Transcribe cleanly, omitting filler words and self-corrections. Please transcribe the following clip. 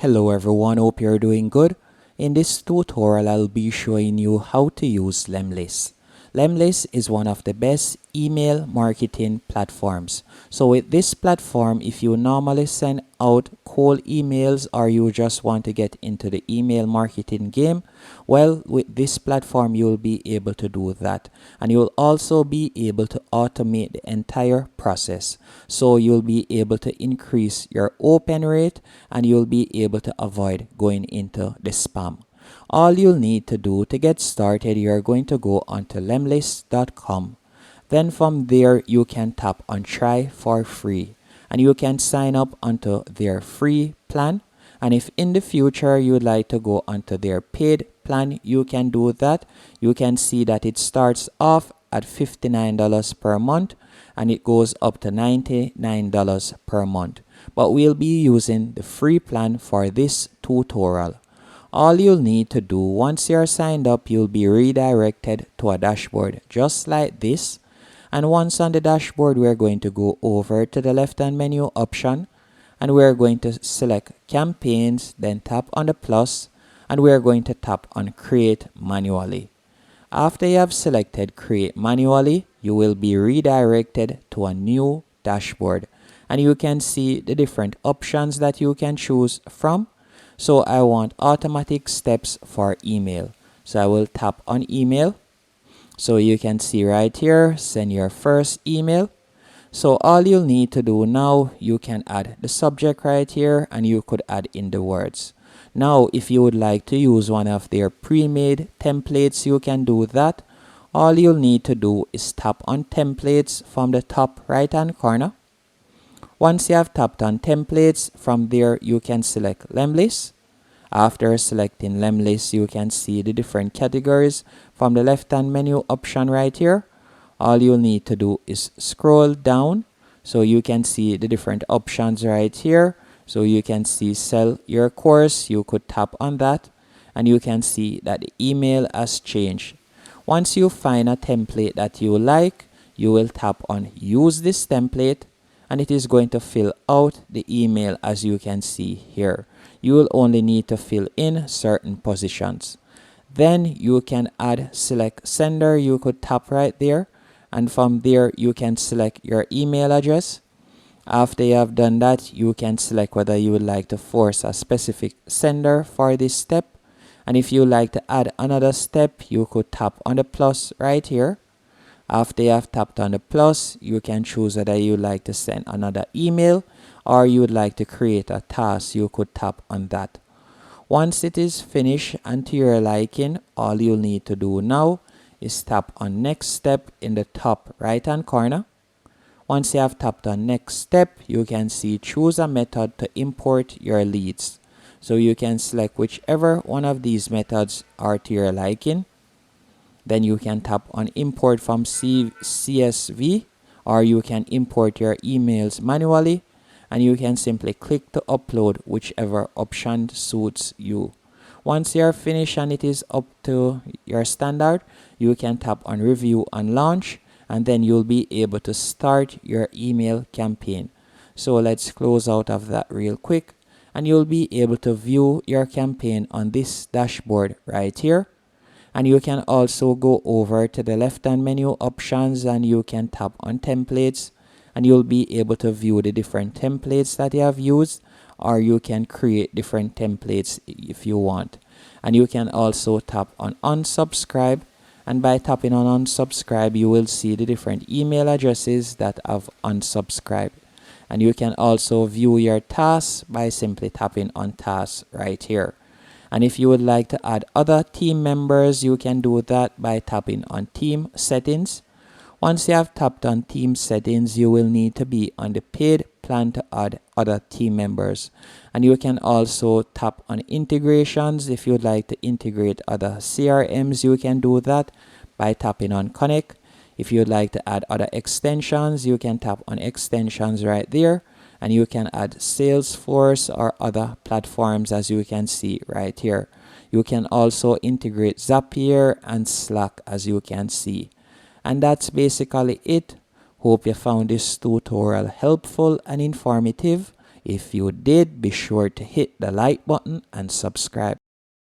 Hello everyone, hope you're doing good. In this tutorial, I'll be showing you how to use Lemlist. Lemlist is one of the best email marketing platforms. So with this platform, if you normally send out cold emails or you just want to get into the email marketing game, well, with this platform, you'll be able to do that. And you'll also be able to automate the entire process. So you'll be able to increase your open rate and you'll be able to avoid going into the spam. All you'll need to do to get started, you're going to go onto lemlist.com. Then from there, you can tap on try for free and you can sign up onto their free plan. And if in the future you'd like to go onto their paid plan, you can do that. You can see that it starts off at $59 per month and it goes up to $99 per month. But we'll be using the free plan for this tutorial. All you'll need to do once you're signed up, you'll be redirected to a dashboard just like this. And once on the dashboard, we're going to go over to the left hand menu option and we're going to select campaigns, then tap on the plus and we're going to tap on create manually. After you have selected create manually, you will be redirected to a new dashboard and you can see the different options that you can choose from. So I want automatic steps for email. So I will tap on email. So you can see right here, send your first email. So all you'll need to do now, you can add the subject right here and you could add in the words. Now, if you would like to use one of their pre-made templates, you can do that. All you'll need to do is tap on templates from the top right hand corner. Once you have tapped on templates, from there you can select Lemlist. After selecting Lemlist, you can see the different categories from the left hand menu option right here. All you'll need to do is scroll down so you can see the different options right here. So you can see sell your course, you could tap on that and you can see that the email has changed. Once you find a template that you like, you will tap on use this template and it is going to fill out the email as you can see here. You will only need to fill in certain positions. Then you can add select sender, you could tap right there and from there you can select your email address. After you have done that, you can select whether you would like to force a specific sender for this step. And if you like to add another step, you could tap on the plus right here. After you have tapped on the plus, you can choose whether you would like to send another email or you would like to create a task. You could tap on that. Once it is finished and to your liking, all you'll need to do now is tap on next step in the top right hand corner. Once you have tapped on next step, you can see choose a method to import your leads. So you can select whichever one of these methods are to your liking. Then you can tap on import from CSV or you can import your emails manually and you can simply click to upload whichever option suits you. Once you are finished and it is up to your standard, you can tap on review and launch and then you'll be able to start your email campaign. So let's close out of that real quick and you'll be able to view your campaign on this dashboard right here. And you can also go over to the left hand menu options and you can tap on templates and you'll be able to view the different templates that you have used or you can create different templates if you want. And you can also tap on unsubscribe and by tapping on unsubscribe you will see the different email addresses that have unsubscribed. And you can also view your tasks by simply tapping on tasks right here. And if you would like to add other team members, you can do that by tapping on team settings. Once you have tapped on team settings, you will need to be on the paid plan to add other team members. And you can also tap on integrations. If you'd like to integrate other CRMs, you can do that by tapping on connect. If you'd like to add other extensions, you can tap on extensions right there. And you can add Salesforce or other platforms as you can see right here. You can also integrate Zapier and Slack as you can see. And that's basically it. Hope you found this tutorial helpful and informative. If you did, be sure to hit the like button and subscribe.